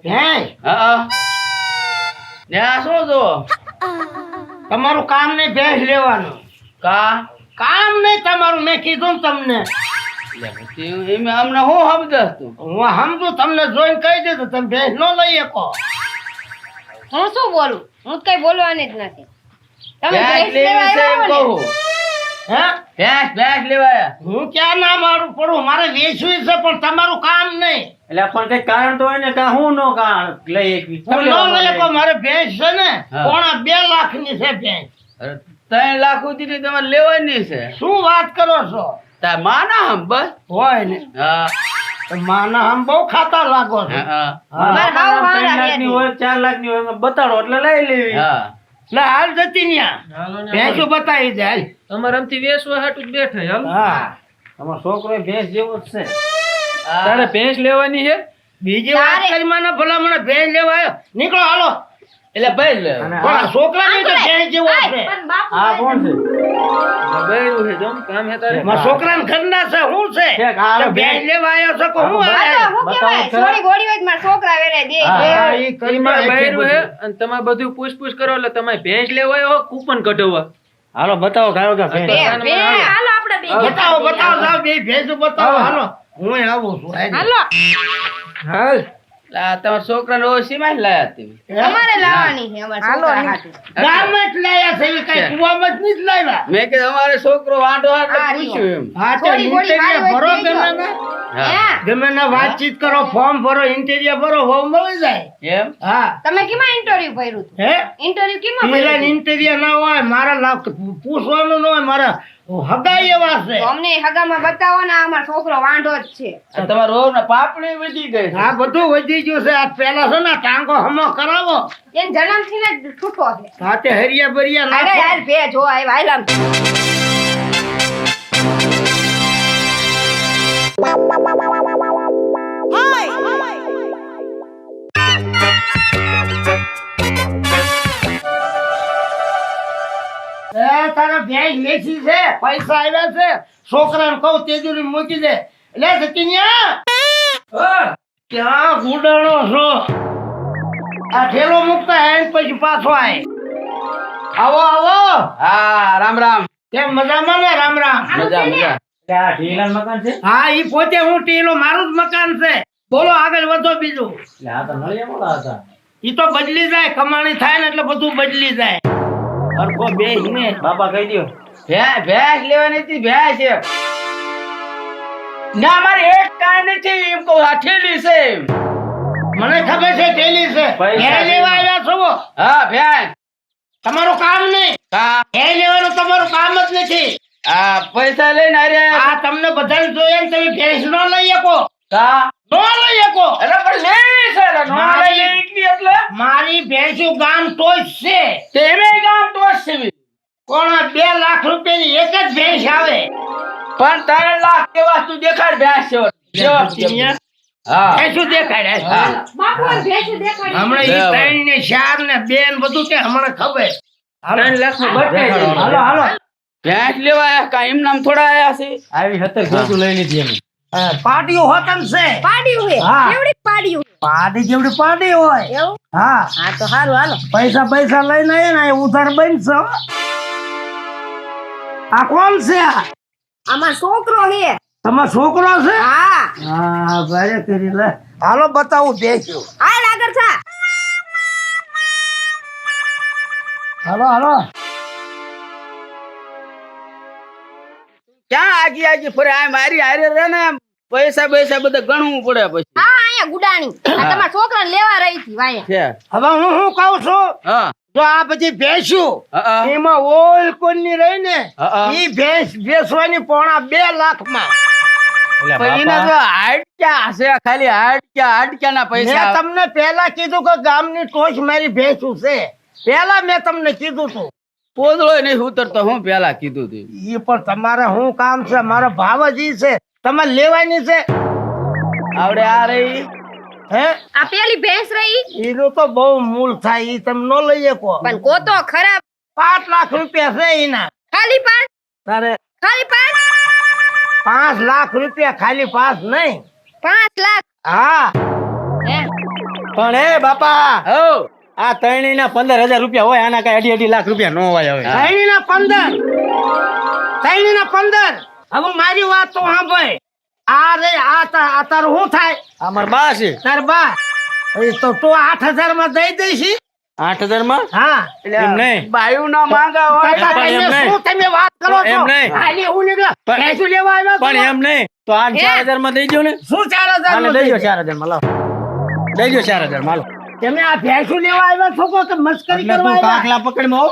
હે હા ત્યાં શું છો? તમારું કામ નહીં ભેંસ લેવાનું. કામ નહીં તમારું, મેં કીધું ને તમને. એમ અમને હું સમજસ તું? હું સમજુ, તમને જોઈને કહી દીધું તમે ભેંસ ન લઈ શકો. હું શું બોલું? હું તો કઈ બોલવાની જ નથી. તમે ભેંસ ભેંસ લેવી લેવા છે એમ આવ્યા હો ને? કહું. હે ભેંસ લેવાયા. હું ક્યાં ના મારું પડું, મારે વેચવી છે પણ તમારું કામ નહીં. એટલે પણ કઈ કારણ તો હોય ને કાં હું નો કારણ લઈ એકવી હું ન લઈ શકો. મારે ભેંસ છે ને હા. પોણા 2 લાખની છે ભેંસ. અરે 3 લાખ સુધી તમારે લેવાની છે. શું વાત કરો છો? તાર માના હમ બસ. હોય ને હા માના આમ બહુ ખાતા લાગો છો. હા હા. મારે હાવ હારા 3 લાખની હેડી. હોય 4 લાખની હોય એમાં બતાડો એટલે લઈ લેવી. હા લે હાલ જતી ન્યા ભેંસો બતાવી દે હાલ. અમારે આમથી વેસવા હાટું જ બેઠા હાલ. હા અમારો છોકરો ભેંસ જેવો જ છે. હા. તારે ભેંસ લેવાની છે? બીજી વાત તારે- કરી મને ભલામણ ભેંસ લેવા આવ્યો. નીકળો હાલો. એટલે ભાઈ લે. અને પણ આ છોકરાની તો ભેંસ જેવો આય, છે. પણ બાપુ આ કોણ છે? બૈરું છે જોમ કામ હે તારે મારા છોકરાને ઘરના છે શું છે? ઠેક, આ તો ભેંસ લેવા આવ્યો છો કે હું આ તો આવ્યો? હું બતાવો કહેવાય, ખરા. સોળી ગોળી હોય તો મારા છોકરા વેરે દે. હા, ઈ કરી ઈ મારા નાખે બૈરું હે બધું. અને તમે બધું પૂછ કરો એટલે તમે ભેંસ લેવા આવ્યો હો કૂપન કઢાવવા હાલો બતાવો કાયો કે ભેંસ. બે, બે, હાલો આપણે બે. બતાવો બતાવો જાઓ બે ભેંસો બતાવો હાલો. હું આવું છું હાલ. હાલો, હાલ આ તમારા છોકરાને ઓછી માં લાયા તમે. અમારે લાવવાની છે અમારા છોકરા હાટુ. ગામમાં જ લાયા છે એવી કઈ કુવામાં જ નથી લાવ્યા. મેં કીધું અમારે છોકરો વાંઢો હાટલે હા, પૂછ્યું એમ. હા તો થોડી ઘણી ઇન્ટેરિયર હારી ભરો હોય ગમે તો ને. હા. હે? ગમે ને વાતચીત કરો, ફોર્મ ભરો, ઇન્ટેરિયર ભરો, હોમ મળી જાય. એમ હા તમે કેમાં ઇન્ટરવ્યુ ભર્યું હતું? હે ઇન્ટરવ્યુ કેમાં પેલા ભર્યું હતું? ઇન્ટેરિયર ના હોય, મારા પૂછવાનું ન હોય, મારા હગાઈ એવા છે. તો અમને હગામાં બતાવો ને, આ અમારો છોકરો વાંઢો જ છે. આ તમારા રોવ ને પાપડી વધી ગઈ છે. આ બધું વધી ગયું છે. આ પેલા છે ને ટાંગો હમો કરાવો. એને જન્મથી જ છૂટો છે. હાથે હરિયા બરિયા અરે નાખો. યાર બે જો આવ્યા હાલ આમ. એ તારે ભેંસ વેચી છે, પૈસા આવ્યા છે, છોકરાને કહું તેજુરી મૂકી દે. એટલે સતીન્યા ક્યાં ગુડાણો છો? આ ઠેલો મૂકતા હે ને પછી પાછો આય. આવો આવો. હા રામ રામ. કેમ મજામાં ને? રામ રામ. મજા મજા. કે આ ઢીલાનું મકાન છે? હા ઈ પોતે હું ટીલો, મારું જ મકાન છે. બોલો આગળ વધો બીજું. એટલે આ તો નળિયા મોડા હતા. ઈ તો બદલી જાય, કમાણી થાય ને એટલે બધું બદલી જાય. હરખો બેસ ને. બાપા કહી દ્યો. ભેંસ લેવાની હતી ભેંસ એક. ના મારે એક કાંઈ નથી એમ કહું આ ઠેલી છે એમ. મને ખબર છે ટેલી છે. પૈસા હે લેવા આવ્યા છો? હા ભેંસ. તમારું કામ નહીં. હા હે લેવાનું તમારું કામ જ નથી. આ પૈસા લઈને આવ્યા. આ તમને બધાને જોઈએ ને તમે ભેંસ ન લઈ શકો. હા ન લઈ શકો. અરે પણ લેવી છે ને, નો મારી- લઈ એકલી એટલે મારી ભેંસું ગામ ટોચ છે. તેમે ગામ ટોસ છે બી. કોણ 2 લાખ રૂપિયાની એક જ ભેંસ આવે. પણ 3 લાખ કેવા તું દેખાડ ભેંસ છે જેવા છે. હા ભેંસું દેખાડે. હા. બાપુ આ ભેંસું દેખાડી. હમણાં ઈ બરાબર. 3 ને 4 ને 2 ને બધું કે હમણાં ખબર. 3 લાખમાં બતાવી દેખાડો. હાલો હાલો. ભેંસ લેવા આયા કા એમ નામ થોડા આયા છે. આવી હતી ગોતું લઈ લીધી એમ. પાટીઓ હોતન છે. પાડ્યું હે. હા. કેવડી પાડ્યું? પાટી જેવડી પાટી હોય. એવું? હા હા તો સારું હાલો. પૈસા પૈસા લઈને આયા ને ઉધાર બનશે હો. આ કોણ છે? આમાં છોકરો હે. તમારો છોકરો છે? હા હા ભારે કરી લે. હાલો બતાવું ભેંસ્યું. હાલ આગળ થા. હાલો હાલો. ક્યાં આગી આગી ફરે આ મારી હારે રે ને પૈસા પૈસા બધા ગણવું પડે પછી. હા અહીંયા ગુડાણી. આ તમારા છોકરાને લેવા રહી હતી વાયા. છે હવે હું કહું છું, હા જો આ બધી ભેંસ્યું હા એમાં ઓલ કોની રહી ને હા. ઈ ભેંસ વેચવાની પોણા 2 લાખમાં. એટલે પણ એના બાપા તો હાડક્યા છે ખાલી હાડક્યા ના પૈસા. મેં તમને પહેલા કીધું કે ગામની ટોચ મારી ભેંસું છે. પહેલા મેં તમને કીધું તું. પોદળો નહીં ઉતરતો હું પેલા કીધું તું. ઈ પણ તમારે શું કામ છે? મારો ભાવ જ ઈ છે. તમારે લેવાની છે આવડે આ રહી હે? આ પેલી ભેંસ રહી એનું તો બહુ મૂળ થાય. ઈ તમે ન લઈ શકો. પણ કોતો ખરાબ. 5 લાખ રૂપિયા છે એના. ખાલી પાંચ. તારે ખાલી પાંચ. 5 લાખ રૂપિયા ખાલી 5 નહીં. 5 લાખ. હા હે પણ એ બાપા હો આ ત્રણેયના 15,000 રૂપિયા હોય આના કઈ 2.5 લાખ રૂપિયા નો હોય હવે ત્રણેયના 15 હવે મારી વાત તો સાંભળ આ રે આ તારું શું થાય અમાર બા છે તાર બા એ તો તું 8,000 માં દઈ દઈશી 8,000 માં હા એમ નહીં બાયુ ના માંગા હોય કાકા, એમ તમે નહીં. શું તમે વાત કરો છો એમ નહીં. આલી હું નીકળ્યો પણ- ભેંસું લેવા આવ્યો છો? પણ એમ નહીં તો આ 4,000 માં દઈ દો ને શું 4,000 હાલે માં દઈ દો દઈ? 4,000 માં લાવો દઈ દો 4,000 માં લાવો તમે આ ભેંસું લેવા આવ્યા છો કે મસ્કરી એટલે કરવા તું આવ્યા કાકલા પકડમાં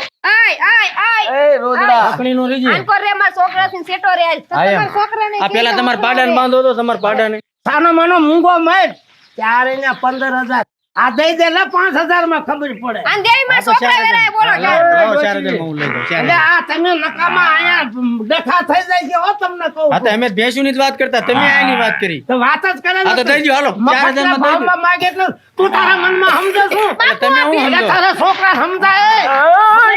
આવ એ રોદડા પકડી નો રીજી આનકો રે મારા છોકરાથી સેટો રે તો હા, એમ. તમારા છોકરાને આ પેલા તમારા પાડાને બાંધો તો તમારા પાડાને સાનો માનો મૂંગો મર ત્યારે ને 15,000 આ દઈ દે લે 5,000 માં ખબર પડે આન દેવી માં છોકરા વેરાય બોલો લાવો 4,000 માં હું લઈ દઉં 4,000. એટલે આ તમે નકામા આયા ડખા થઈ જાય છે હો તમને કહું હા તો અમે ભેંસુની જ વાત કરતા તમે આની વાત કરી તો વાત જ કરે હા તો દઈ દો હાલો 4,000 માં દઈ દો ભાવમાં માગે એટલે તું તારા મનમાં સમજે છું તમે હું એટલે સમજો તારા છોકરા સમજાય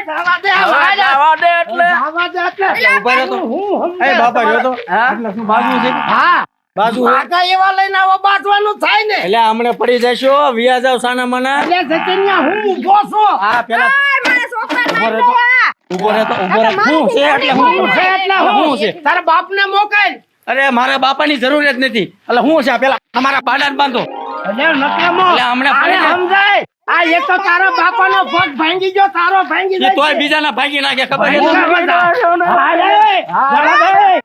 જવા દે આ હવે જવા દે એટલે જવા દે એટલે ઉભા રહો તો. હું એ સમજે બાપા રહ્યો તો હા એટલે શું બાજુ છે હા બાજુ વાઘા એવા લઈને આવો બાંધવાનું થાય ને એટલે હમણાં પડી જશો વિયા જાવ સાના માના એટલે જતીન્યા હું ઊભો છું હા પેલા મારા છોકરા ઉભો મારી રહેતો. દેવા ઉભો રહેતો હું છે એટલે હું હું છે એટલે હું હું છે તારા બાપને મોકલ અરે મારા બાપાની જરૂર જ નથી એટલે હું છે પેલા તમારા પાડાને બાંધો એટલે નકામો એટલે હમણાં આને પડી જાય. સમજાય આ એક તો તારા બાપાનો પગ ભાંગી ગયો તારો ભાંગી એ જાય તોય બીજાના ભાગી નાખે ખબર છે હા, તમને?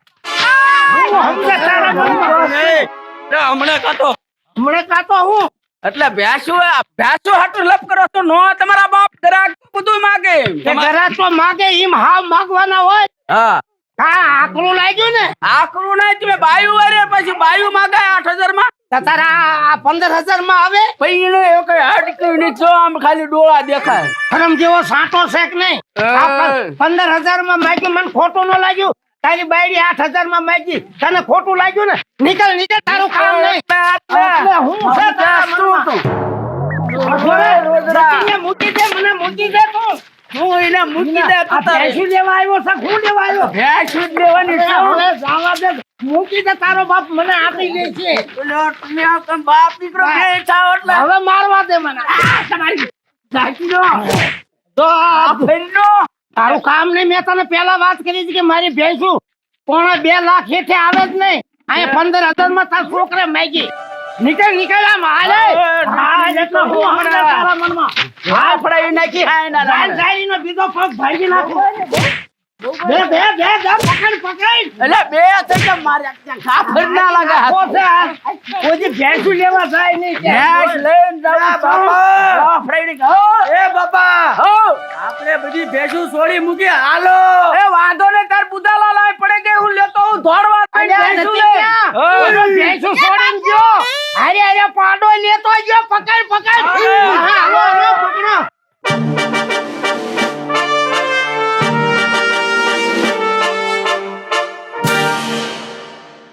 હમણાં કાતો હમણે કાતો હું એટલે ભેંસું હાટું લપ કરો તો નો તમારા બાપ ગ્રાહક બધું માગે કે ઘરા તો માગે એમ હાવ માગવાના હોય હા હા આકરું લાગ્યું ને આકરું નહીં તમે બાયુ વારે પછી બાયુ માગે 8,000 માં તો તારા આ 15,000 માં આવે પછી એને એવું કઈ હટક્યું નહીં જો આમ ખાલી ડોળા દેખાય ખરમ જેવો સાંટો શેક નહીં આ 15,000 માં માગ્યું મને ખોટું ન લાગ્યું તારી બાયડી 8,000 માં માગી તને ખોટું લાગ્યું ને નીકળ તારું કામ નહીં એટલે હું છે તારા મનમાં. મૂકીને મૂકી દે મને મૂકી દે તું હું એને મૂકી દે આ ભેંસું લેવા આવ્યો છે હું લેવા આવ્યો ભેંસું જ લેવાની છે હવે જાવા દે મૂકી દે તારો બાપ મને આપી દે છે બોલો, તમે આ કઈ બાપ દીકરો બે થાવ એટલે હવે મારવા દે મને તમારી ઝાંકી દો તો આ ફેરનો તારું કામ નહીં મેં તને પેલા વાત કરી હતી કે મારી ભેંસું 2.5 લાખ હેઠે આવે જ નહીં અહીંયા 15,000 માં તારા છોકરા માગી નીકળ આમ હાલે એટલે હું સમજે તારા મનમાં હા ફડાઈ નાખી હા એના લાલ ઝાડીનો બીજો પગ ભાંગી નાખો બે પકડ એટલે બે થઈ મારે કાફર ના લાગે હાથ. કોઈ ભેંસું લેવા જાય નહીં ભેંસ લઈને જાઉં છું. હા, ફડાઈને કહો. એ બાપા હો. આપણે બધી ભેંસું છોડી મૂકી હાલો એ વાંધો ને તાર બુધાલા લાય પડે કે હું લેતો હું દોડવા થઈને ભેંસું લે. ભેંસું છોડીને ગયો અરે પાડો લેતો ગયો પકડ પકડ હાલો, પકડો